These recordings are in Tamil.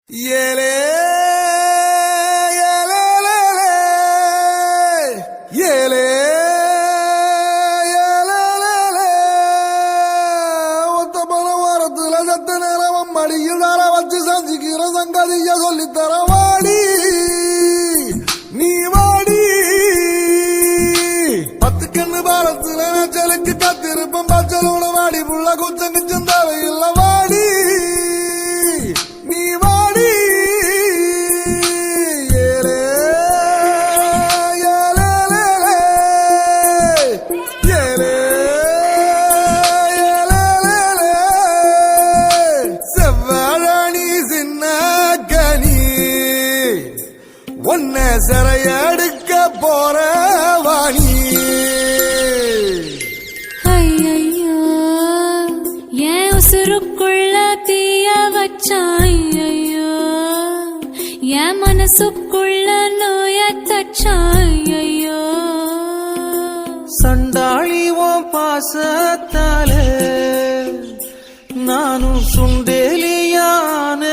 ஏலே ஏலே ஏலே ஏலே ஒத்த பல வாரத்துல சத்த நேரம் மடியில் தார வச்சு செஞ்சுக்கிற சங்கதிய சொல்லித்தர வாடி நீ வாடி பத்து கண்ணு பாலத்துல நச்சலுக்கு கத்திருப்பம் பச்சலோட வாடி புள்ள குச்சம் கிச்சம் தேவையில்ல வாடி உன்னை சிறையெடுக்க போற வாணி ஐயையோ என் உசுருக்குள்ள தீய வச்சான் ஐயையோ என் மனசுக்குள்ள நோய தச்சான் ஐயோ சண்டாளிவோம் பாசத்தால நானும் சுண்டேலியான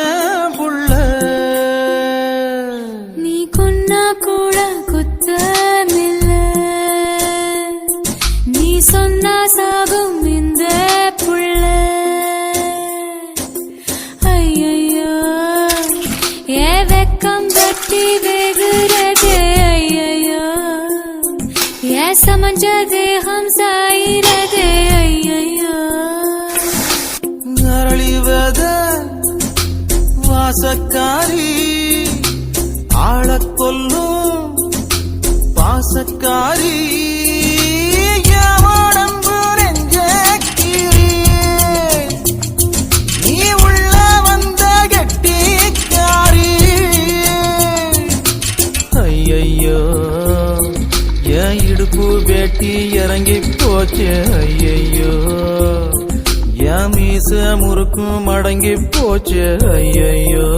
புள்ள கூட குத்தமில்ல நீ சொன்னா சாகும் இந்த புள்ள ஐயையோ ஏ வெக்கம் கட்டி வெகுறதே ஐயையோ ஏ சமஞ்ச தேகம் சாயிரதே ஐயையோ அரளிவத வாசக்காரி ஆளக் கொல்லும் பாசக்காரி யாவடம்பு நெஞ்சக்கீரி நீ உள்ள வந்த கெட்டிக்காரி ஐயையோ என் இடுப்பு வேட்டி இறங்கி போச்சு ஐயையோ என் மீச முறுக்கும் மடங்கி போச்சு ஐயையோ